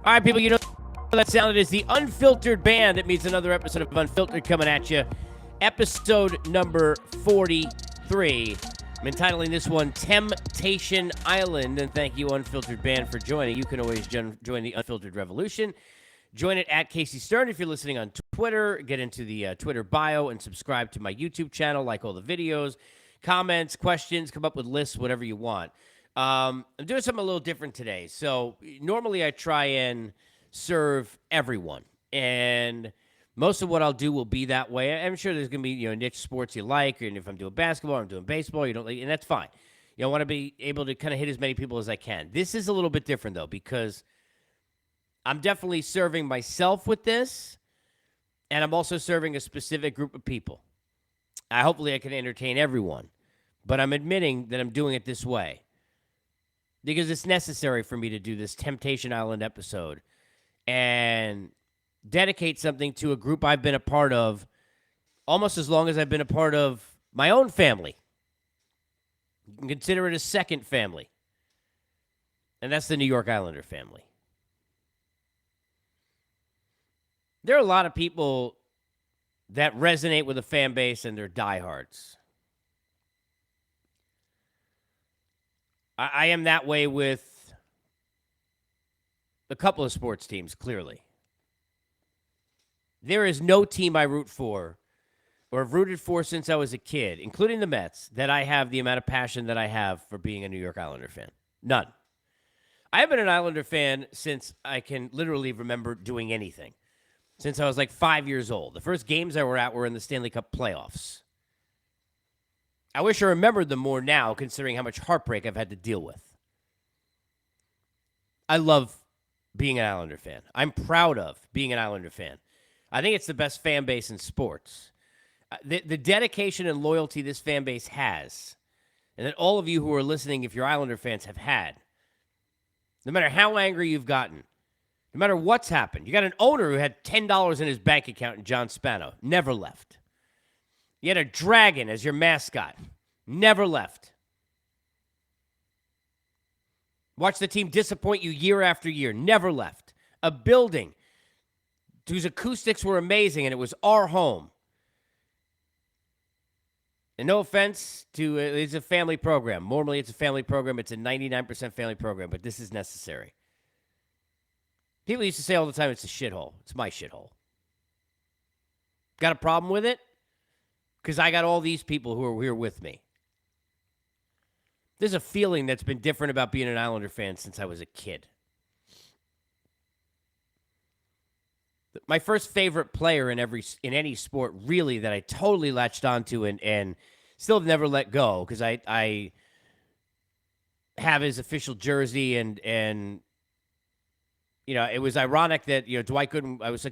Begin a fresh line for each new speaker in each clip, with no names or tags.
All right, people, you know that sound. It is the Unfiltered band that meets another episode of Unfiltered coming at you. Episode number 43. I'm entitling this one Temptation Island, and thank you, Unfiltered band, for joining. You can always join the Unfiltered Revolution. Join it at Casey Stern if you're listening on Twitter. Get into the Twitter bio and subscribe to my YouTube channel. Like all the videos, comments, questions, come up with lists, whatever you want. I'm doing something a little different today. So normally I try and serve everyone, and most of what I'll do will be that way. I'm sure there's going to be niche sports you like, and if I'm doing basketball, I'm doing baseball, you don't like, and that's fine. I want to be able to kind of hit as many people as I can. This is a little bit different though, because I'm definitely serving myself with this, and I'm also serving a specific group of people. Hopefully I can entertain everyone, but I'm admitting that I'm doing it this way because it's necessary for me to do this Temptation Island episode and dedicate something to a group I've been a part of almost as long as I've been a part of my own family. You can consider it a second family, and that's the New York Islander family. There are a lot of people that resonate with a fan base and they're diehards. I am that way with a couple of sports teams, clearly. There is no team I root for or have rooted for since I was a kid, including the Mets, that I have the amount of passion that I have for being a New York Islander fan. None. I have been an Islander fan since I can literally remember doing anything. Since I was like 5 years old. The first games I were at were in the Stanley Cup playoffs. I wish I remembered them more now, considering how much heartbreak I've had to deal with. I love being an Islander fan. I'm proud of being an Islander fan. I think it's the best fan base in sports. The dedication and loyalty this fan base has, and that all of you who are listening, if you're Islander fans, have had, no matter how angry you've gotten, no matter what's happened. You got an owner who had $10 in his bank account in John Spano. Never left. You had a dragon as your mascot. Never left. Watch the team disappoint you year after year. Never left. A building whose acoustics were amazing, and it was our home. And no offense to it's a family program. Normally it's a family program. It's a 99% family program, but this is necessary. People used to say all the time, it's a shithole. It's my shithole. Got a problem with it? Because I got all these people who are here with me. There's a feeling that's been different about being an Islander fan since I was a kid. My first favorite player in any sport, really, that I totally latched onto and still have never let go, because I have his official jersey, and it was ironic that, Dwight Gooden, I was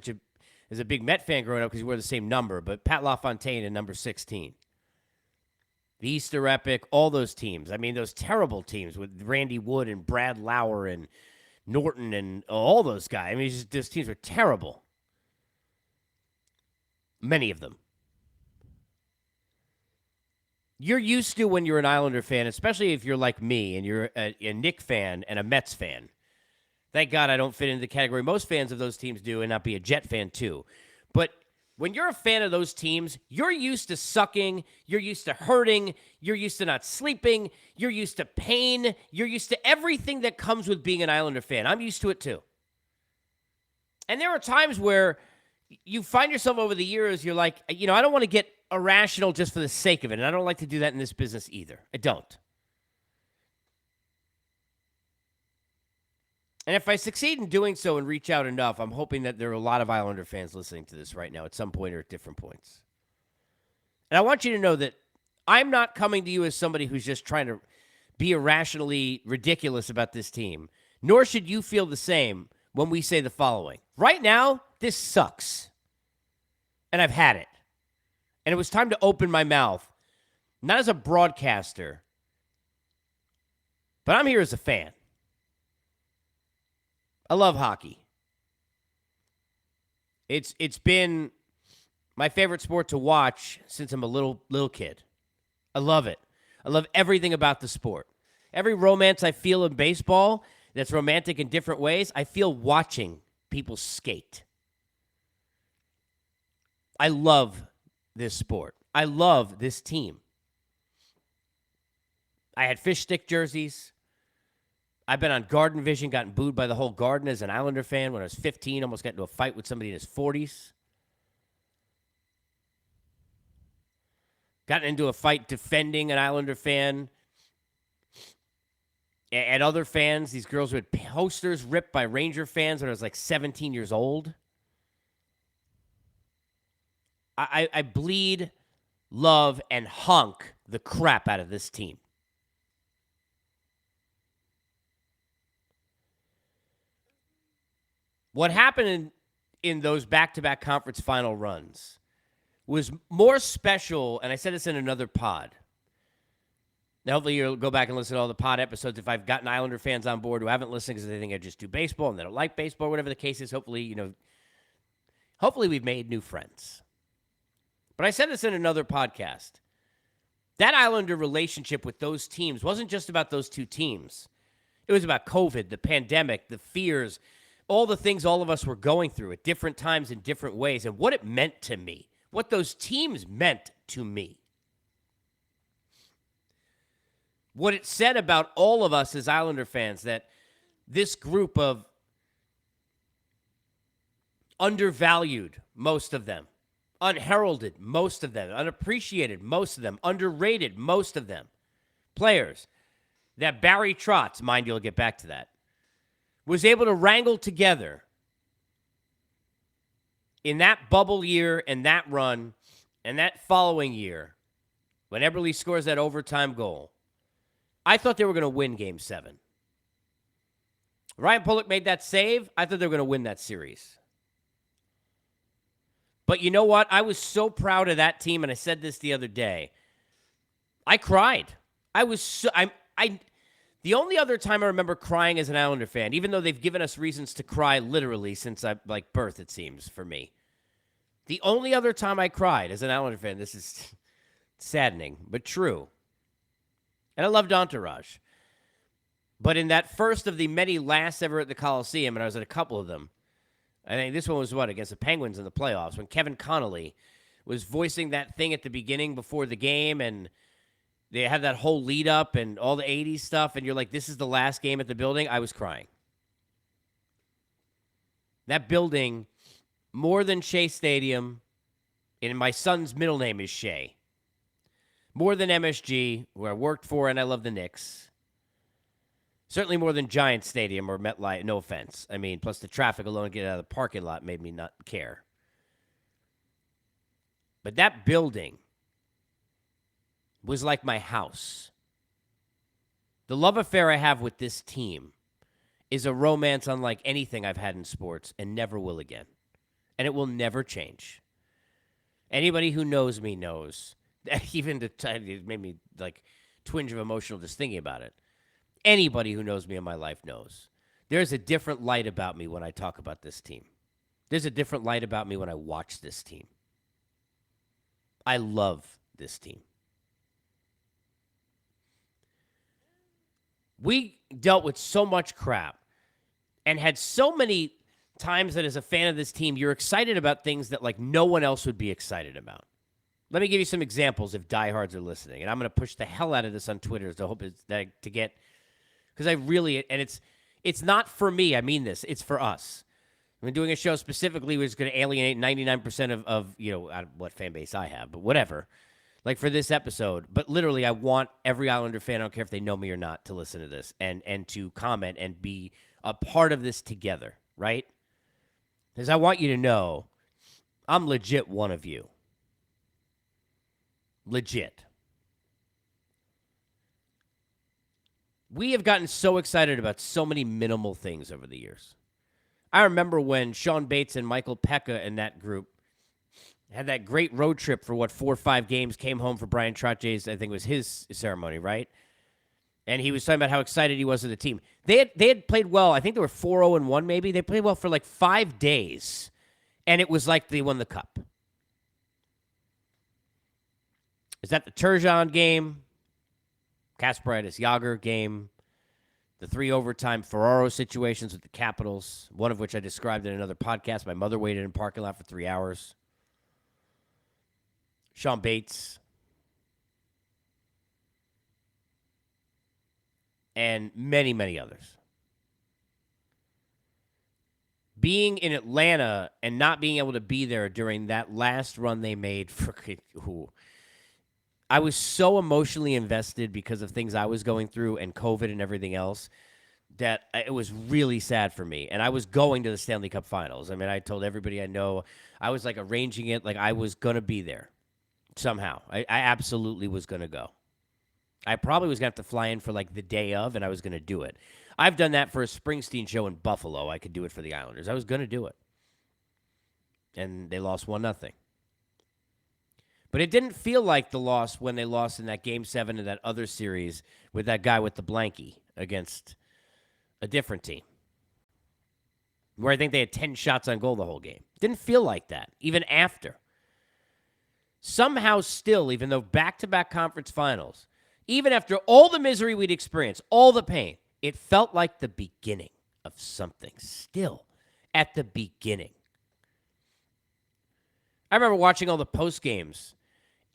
as a big Met fan growing up because we wore the same number, but Pat LaFontaine in number 16. The Easter Epic, all those teams. I mean, those terrible teams with Randy Wood and Brad Lauer and Norton and all those guys. I mean, those teams were terrible. Many of them. You're used to, when you're an Islander fan, especially if you're like me and you're a Knick fan and a Mets fan. Thank God I don't fit into the category most fans of those teams do, and not be a Jet fan too. But when you're a fan of those teams, you're used to sucking, you're used to hurting, you're used to not sleeping, you're used to pain, you're used to everything that comes with being an Islander fan. I'm used to it too. And there are times where you find yourself over the years, you're like, I don't want to get irrational just for the sake of it, and I don't like to do that in this business either. I don't. And if I succeed in doing so and reach out enough, I'm hoping that there are a lot of Islander fans listening to this right now at some point or at different points. And I want you to know that I'm not coming to you as somebody who's just trying to be irrationally ridiculous about this team, nor should you feel the same when we say the following. Right now, this sucks. And I've had it. And it was time to open my mouth, not as a broadcaster, but I'm here as a fan. I love hockey. It's been my favorite sport to watch since I'm a little kid. I love it. I love everything about the sport. Every romance I feel in baseball, that's romantic in different ways. I feel watching people skate. I love this sport. I love this team. I had fish stick jerseys. I've been on Garden Vision, gotten booed by the whole Garden as an Islander fan when I was 15, almost got into a fight with somebody in his 40s. Gotten into a fight defending an Islander fan and other fans. These girls who had posters ripped by Ranger fans when I was like 17 years old. I bleed, love, and honk the crap out of this team. What happened in those back-to-back conference final runs was more special, and I said this in another pod. Now, hopefully you'll go back and listen to all the pod episodes if I've gotten Islander fans on board who haven't listened because they think I just do baseball and they don't like baseball, whatever the case is. Hopefully we've made new friends. But I said this in another podcast. That Islander relationship with those teams wasn't just about those two teams. It was about COVID, the pandemic, the fears, all the things all of us were going through at different times in different ways, and what it meant to me, what those teams meant to me. What it said about all of us as Islander fans, that this group of undervalued, most of them, unheralded, most of them, unappreciated, most of them, underrated, most of them, players, that Barry Trotz, mind you, I'll get back to that, was able to wrangle together in that bubble year and that run and that following year when Eberle scores that overtime goal. I thought they were going to win Game 7. Ryan Pulock made that save. I thought they were going to win that series. But you know what? I was so proud of that team, and I said this the other day. I cried. The only other time I remember crying as an Islander fan, even though they've given us reasons to cry literally since birth, it seems, for me. The only other time I cried as an Islander fan, this is saddening, but true. And I loved Entourage. But in that first of the many lasts ever at the Coliseum, and I was at a couple of them, I think this one was against the Penguins in the playoffs, when Kevin Connolly was voicing that thing at the beginning before the game, and they had that whole lead up and all the 80s stuff, and you're like, this is the last game at the building. I was crying. That building, more than Shea Stadium, and my son's middle name is Shea, more than MSG, where I worked for and I love the Knicks, certainly more than Giant Stadium or MetLife, no offense. I mean, plus the traffic alone to get out of the parking lot made me not care. But that building was like my house. The love affair I have with this team is a romance unlike anything I've had in sports and never will again. And it will never change. Anybody who knows me knows that even it made me like twinge of emotional just thinking about it. Anybody who knows me in my life knows there's a different light about me when I talk about this team. There's a different light about me when I watch this team. I love this team. We dealt with so much crap and had so many times that as a fan of this team, you're excited about things that like no one else would be excited about. Let me give you some examples if diehards are listening. And I'm going to push the hell out of this on Twitter to get, because I really, and it's not for me. I mean this. It's for us. I'm doing a show specifically which is going to alienate 99% of what fan base I have, but whatever. Like for this episode, but literally I want every Islander fan, I don't care if they know me or not, to listen to this and to comment and be a part of this together, right? Because I want you to know I'm legit one of you. Legit. We have gotten so excited about so many minimal things over the years. I remember when Sean Bates and Michael Pekka and that group had that great road trip for 4 or 5 games, came home for Brian Trotz, I think it was his ceremony, right? And he was talking about how excited he was with the team. They had played well. I think they were 4-0-1 maybe. They played well for like 5 days, and it was like they won the cup. Is that the Turgeon game? Kasperitis Yager game? The 3 overtime Ferraro situations with the Capitals, one of which I described in another podcast. My mother waited in parking lot for 3 hours. Sean Bates. And many, many others. Being in Atlanta and not being able to be there during that last run they made for I was so emotionally invested because of things I was going through and COVID and everything else that it was really sad for me. And I was going to the Stanley Cup Finals. I mean, I told everybody I know. I was like arranging it like I was going to be there somehow. I absolutely was going to go. I probably was going to have to fly in for like the day of, and I was going to do it. I've done that for a Springsteen show in Buffalo. I could do it for the Islanders. I was going to do it. And they lost 1-0. But it didn't feel like the loss when they lost in that Game 7 of that other series with that guy with the blankie against a different team, where I think they had 10 shots on goal the whole game. Didn't feel like that, even after. Somehow still, even though back-to-back conference finals, even after all the misery we'd experienced, all the pain, it felt like the beginning of something still at the beginning. I remember watching all the post games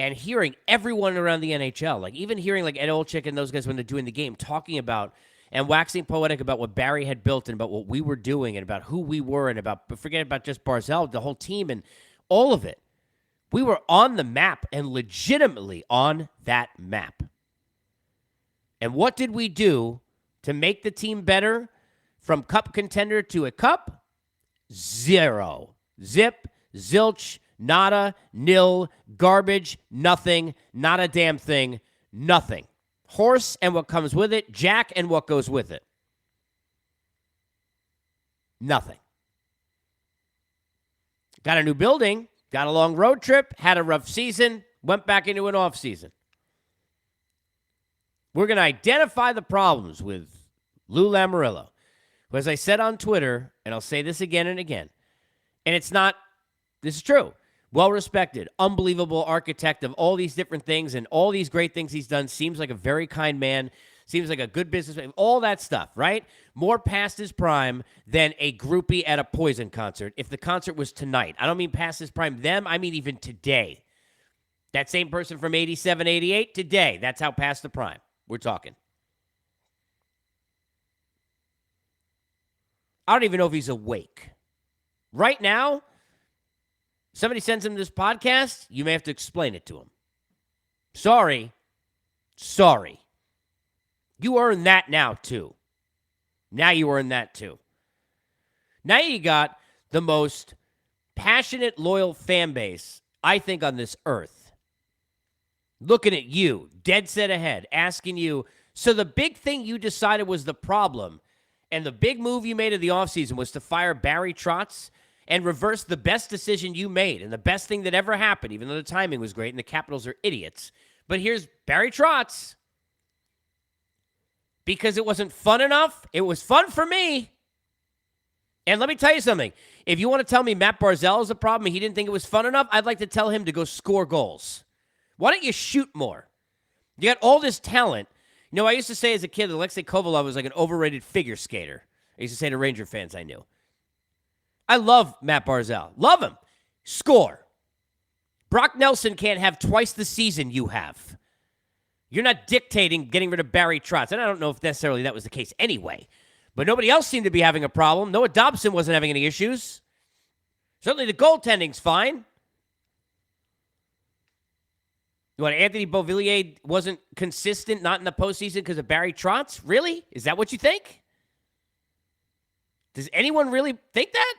and hearing everyone around the NHL, like even hearing like Ed Olczyk and those guys when they're doing the game, talking about and waxing poetic about what Barry had built and about what we were doing and about who we were and about, forget about just Barzal, the whole team and all of it. We were on the map and legitimately on that map. And what did we do to make the team better from cup contender to a cup? Zero. Zip, zilch, nada, nil, garbage, nothing, not a damn thing, nothing. Horse and what comes with it, Jack and what goes with it. Nothing. Got a new building, got a long road trip, had a rough season, went back into an off season. We're going to identify the problems with Lou Lamoriello, who, as I said on Twitter, and I'll say this again and again, and it's not, this is true, well-respected, unbelievable architect of all these different things and all these great things he's done, seems like a very kind man, seems like a good businessman, all that stuff, right? More past his prime than a groupie at a Poison concert if the concert was tonight. I don't mean past his prime them, I mean even today. That same person from 87, 88, today, that's how past the prime we're talking. I don't even know if he's awake. Right now, somebody sends him this podcast, you may have to explain it to him. Sorry. You earn that now, too. Now you earn that, too. Now you got the most passionate, loyal fan base, I think, on this earth. Looking at you, dead set ahead, asking you, so the big thing you decided was the problem, and the big move you made in the offseason was to fire Barry Trotz and reverse the best decision you made and the best thing that ever happened, even though the timing was great and the Capitals are idiots. But here's Barry Trotz. Because it wasn't fun enough, it was fun for me. And let me tell you something. If you want to tell me Matt Barzal is a problem and he didn't think it was fun enough, I'd like to tell him to go score goals. Why don't you shoot more? You got all this talent. You know, I used to say as a kid that Alexei Kovalov was like an overrated figure skater. I used to say to Ranger fans I knew. I love Matt Barzal. Love him. Score. Brock Nelson can't have twice the season you have. You're not dictating getting rid of Barry Trotz. And I don't know if necessarily that was the case anyway. But nobody else seemed to be having a problem. Noah Dobson wasn't having any issues. Certainly the goaltending's fine. What, Anthony Beauvillier wasn't consistent, not in the postseason because of Barry Trotz? Really? Is that what you think? Does anyone really think that?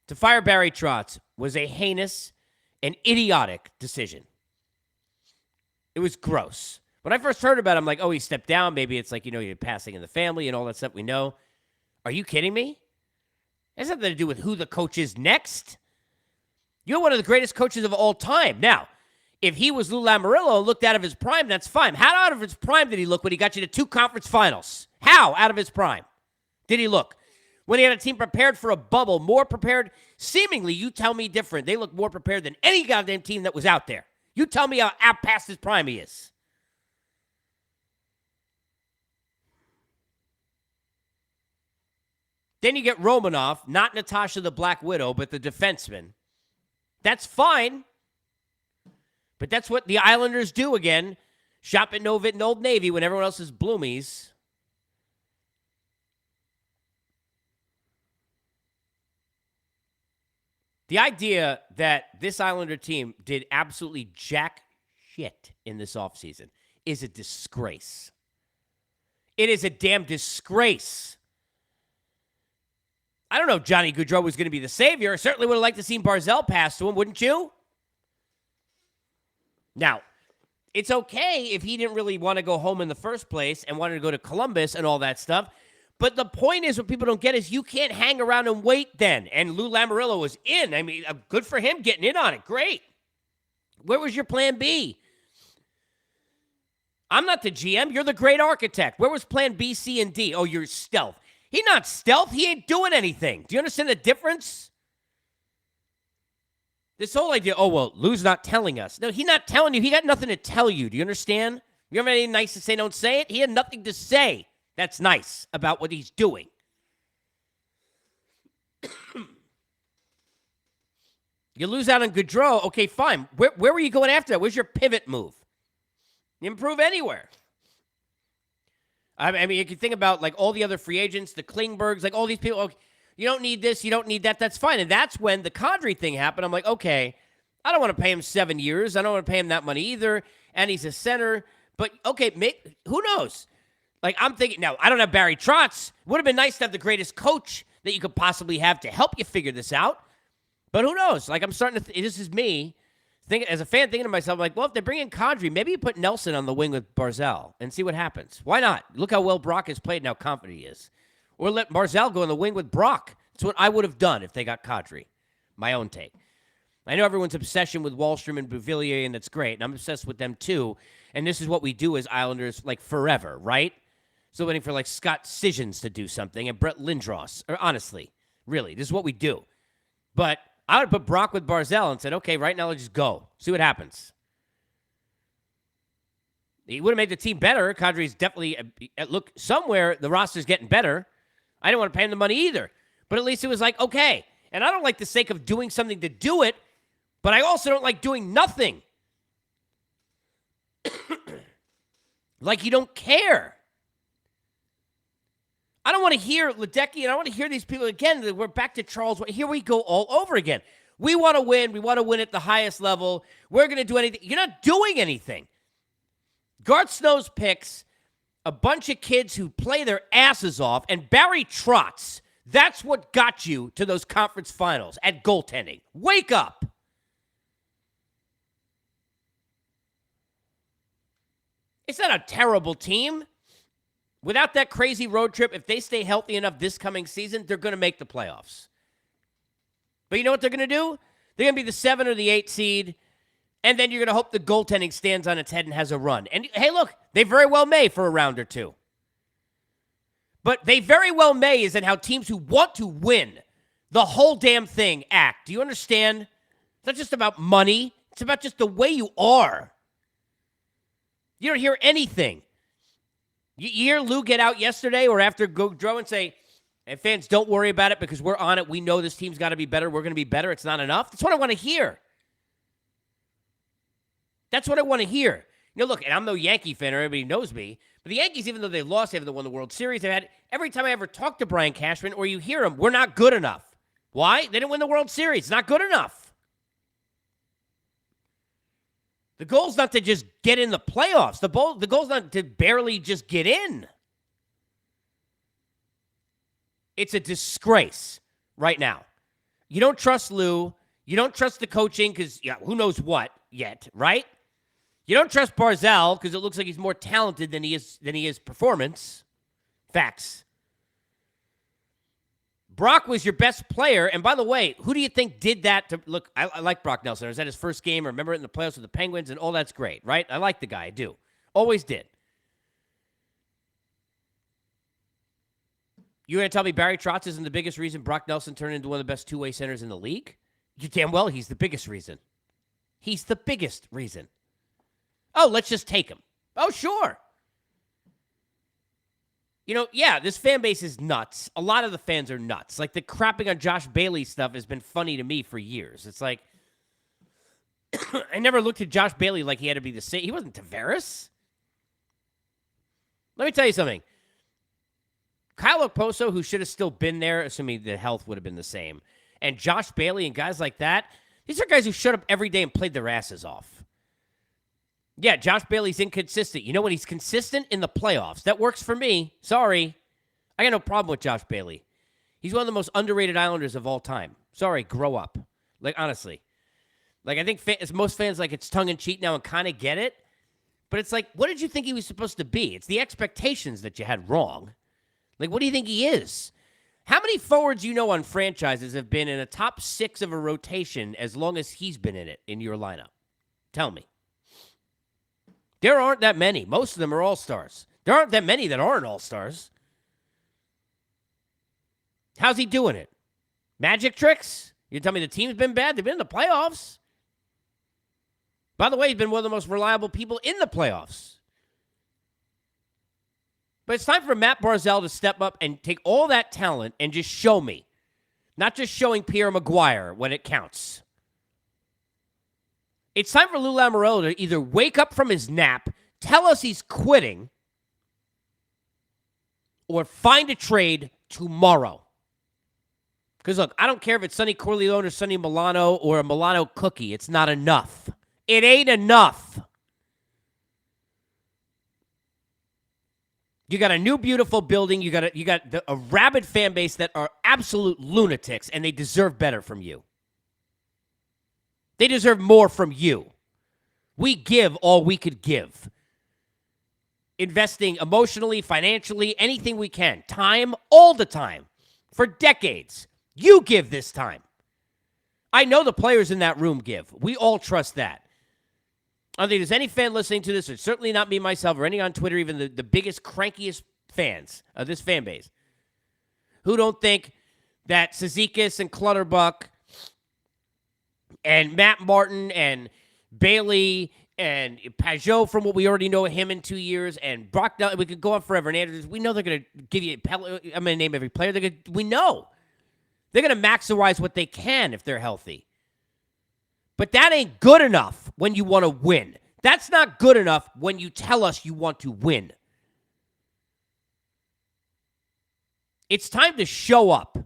To fire Barry Trotz was a heinous and idiotic decision. It was gross. When I first heard about it, I'm like, oh, he stepped down. Maybe it's like, you're passing in the family and all that stuff we know. Are you kidding me? It has nothing to do with who the coach is next. You're one of the greatest coaches of all time. Now, if he was Lou Lamoriello and looked out of his prime, that's fine. How out of his prime did he look when he got you to 2 conference finals? How out of his prime did he look? When he had a team prepared for a bubble, more prepared, seemingly, you tell me different. They look more prepared than any goddamn team that was out there. You tell me how past his prime he is. Then you get Romanov, not Natasha the Black Widow, but the defenseman. That's fine. But that's what the Islanders do again. Shop at Novit and Old Navy when everyone else is bloomies. The idea that this Islander team did absolutely jack shit in this offseason is a disgrace. It is a damn disgrace. I don't know if Johnny Gaudreau was going to be the savior. I certainly would have liked to see Barzal pass to him, wouldn't you? Now, it's okay if he didn't really want to go home in the first place and wanted to go to Columbus and all that stuff. But the point is, what people don't get is you can't hang around and wait then. And Lou Lamoriello was in. I mean, good for him getting in on it. Great. Where was your plan B? I'm not the GM. You're the great architect. Where was plan B, C, and D? Oh, you're stealth. He's not stealth. He ain't doing anything. Do you understand the difference? This whole idea, oh, well, Lou's not telling us. No, he's not telling you. He got nothing to tell you. Do you understand? You have anything nice to say, don't say it? He had nothing to say. That's nice about what he's doing. You lose out on Gaudreau. Okay, fine. Where were you going after that? Where's your pivot move? You improve anywhere. I mean, you can think about like all the other free agents, the Klingbergs, like all these people. Okay, you don't need this. You don't need that. That's fine. And that's when the Kadri thing happened. I'm like, okay, I don't want to pay him 7 years. I don't want to pay him that money either. And he's a center. But, okay, who knows? Like, I'm thinking, now, I don't have Barry Trotz. Would have been nice to have the greatest coach that you could possibly have to help you figure this out. But who knows? Like, I'm starting to this is me, as a fan, thinking to myself, like, well, if they bring in Kadri, maybe you put Nelson on the wing with Barzal and see what happens. Why not? Look how well Brock has played and how confident he is. Or let Barzal go on the wing with Brock. That's what I would have done if they got Kadri. My own take. I know everyone's obsession with Wallstrom and Bouvillier, and that's great, and I'm obsessed with them too. And this is what we do as Islanders, like, forever, right? Still waiting for, like, Scott Sijens to do something and Brett Lindros. Or honestly, really, this is what we do. But I would put Brock with Barzal and said, okay, right now, let's just go. See what happens. He would have made the team better. Kadri's definitely, look, somewhere the roster's getting better. I didn't want to pay him the money either. But at least it was like, okay. And I don't like the sake of doing something to do it, but I also don't like doing nothing. Like you don't care. I don't want to hear Ledecky, and I want to hear these people again. We're back to Charles. Here we go all over again. We want to win. We want to win at the highest level. We're going to do anything. You're not doing anything. Garth Snow's picks a bunch of kids who play their asses off, and Barry Trotz, that's what got you to those conference finals at goaltending. Wake up. It's not a terrible team. Without that crazy road trip, if they stay healthy enough this coming season, they're going to make the playoffs. But you know what they're going to do? They're going to be the 7 or the 8 seed, and then you're going to hope the goaltending stands on its head and has a run. And, hey, look, they very well may for a round or two. But they very well may is in how teams who want to win the whole damn thing act. Do you understand? It's not just about money. It's about just the way you are. You don't hear anything. You hear Lou get out yesterday or after Gaudreau and say, hey, fans, don't worry about it because we're on it. We know this team's got to be better. We're going to be better. It's not enough. That's what I want to hear. That's what I want to hear. You know, look, and I'm no Yankee fan. Everybody knows me. But the Yankees, even though they lost, they haven't won the World Series. They've had, every time I ever talk to Brian Cashman or you hear him, we're not good enough. Why? They didn't win the World Series. It's not good enough. The goal's not to just get in the playoffs. The goal's not to barely just get in. It's a disgrace right now. You don't trust Lou. You don't trust the coaching because, who knows what yet, right? You don't trust Barzal because it looks like he's more talented than he is performance. Facts. Brock was your best player. And by the way, who do you think did that? Look, I like Brock Nelson. I was at his first game. I remember it in the playoffs with the Penguins, and all that's great, right? I like the guy. I do. Always did. You're going to tell me Barry Trotz isn't the biggest reason Brock Nelson turned into one of the best two-way centers in the league? You damn well he's the biggest reason. He's the biggest reason. Oh, let's just take him. Oh, sure. You know, yeah, this fan base is nuts. A lot of the fans are nuts. Like, the crapping on Josh Bailey stuff has been funny to me for years. It's like, I never looked at Josh Bailey like he had to be the same. He wasn't Tavares. Let me tell you something. Kyle Okposo, who should have still been there, assuming the health would have been the same, and Josh Bailey and guys like that, these are guys who showed up every day and played their asses off. Yeah, Josh Bailey's inconsistent. You know when he's consistent in the playoffs. That works for me. Sorry. I got no problem with Josh Bailey. He's one of the most underrated Islanders of all time. Sorry, grow up. Like, honestly. Like, I think most fans, like, it's tongue-in-cheek now and kind of get it. But it's like, what did you think he was supposed to be? It's the expectations that you had wrong. Like, what do you think he is? How many forwards you know on franchises have been in a top 6 of a rotation as long as he's been in it in your lineup? Tell me. There aren't that many. Most of them are all-stars. There aren't that many that aren't all-stars. How's he doing it? Magic tricks? You tell me the team's been bad? They've been in the playoffs. By the way, he's been one of the most reliable people in the playoffs. But it's time for Matt Barzal to step up and take all that talent and just show me. Not just showing Pierre Maguire when it counts. It's time for Lou Lamoriello to either wake up from his nap, tell us he's quitting, or find a trade tomorrow. Because, look, I don't care if it's Sonny Corleone or Sonny Milano or a Milano cookie. It's not enough. It ain't enough. You got a new, beautiful building. You got a rabid fan base that are absolute lunatics, and they deserve better from you. They deserve more from you. We give all we could give. Investing emotionally, financially, anything we can. Time, all the time. For decades. You give this time. I know the players in that room give. We all trust that. I don't think there's any fan listening to this, or certainly not me, myself, or any on Twitter, even the biggest, crankiest fans of this fan base, who don't think that Cizikas and Clutterbuck and Matt Martin and Bailey and Pajot, from what we already know of him in 2 years, and Brock, we could go on forever. And Andrews, we know they're going to give you, I'm going to name every player. We know. They're going to maximize what they can if they're healthy. But that ain't good enough when you want to win. That's not good enough when you tell us you want to win. It's time to show up.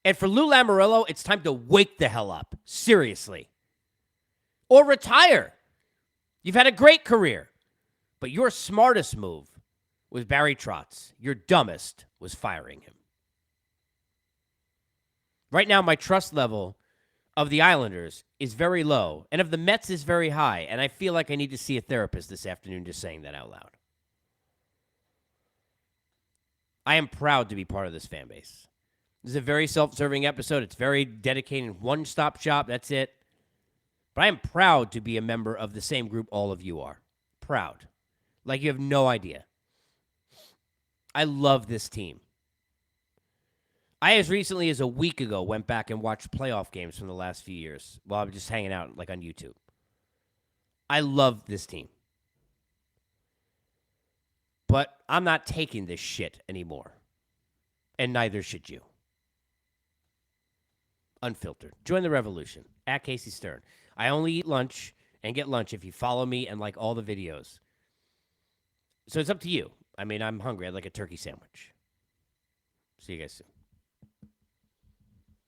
And for Lou Lamoriello, it's time to wake the hell up. Seriously. Or retire. You've had a great career. But your smartest move was Barry Trotz. Your dumbest was firing him. Right now, my trust level of the Islanders is very low, and of the Mets is very high, and I feel like I need to see a therapist this afternoon just saying that out loud. I am proud to be part of this fan base. This is a very self-serving episode. It's very dedicated, one-stop shop. That's it. But I am proud to be a member of the same group all of you are. Proud. Like you have no idea. I love this team. I, as recently as a week ago, went back and watched playoff games from the last few years while I was just hanging out, like, on YouTube. I love this team. But I'm not taking this shit anymore. And neither should you. Unfiltered. Join the revolution. At Casey Stern. I only eat lunch and get lunch if you follow me and like all the videos. So it's up to you. I mean, I'm hungry. I'd like a turkey sandwich. See you guys soon.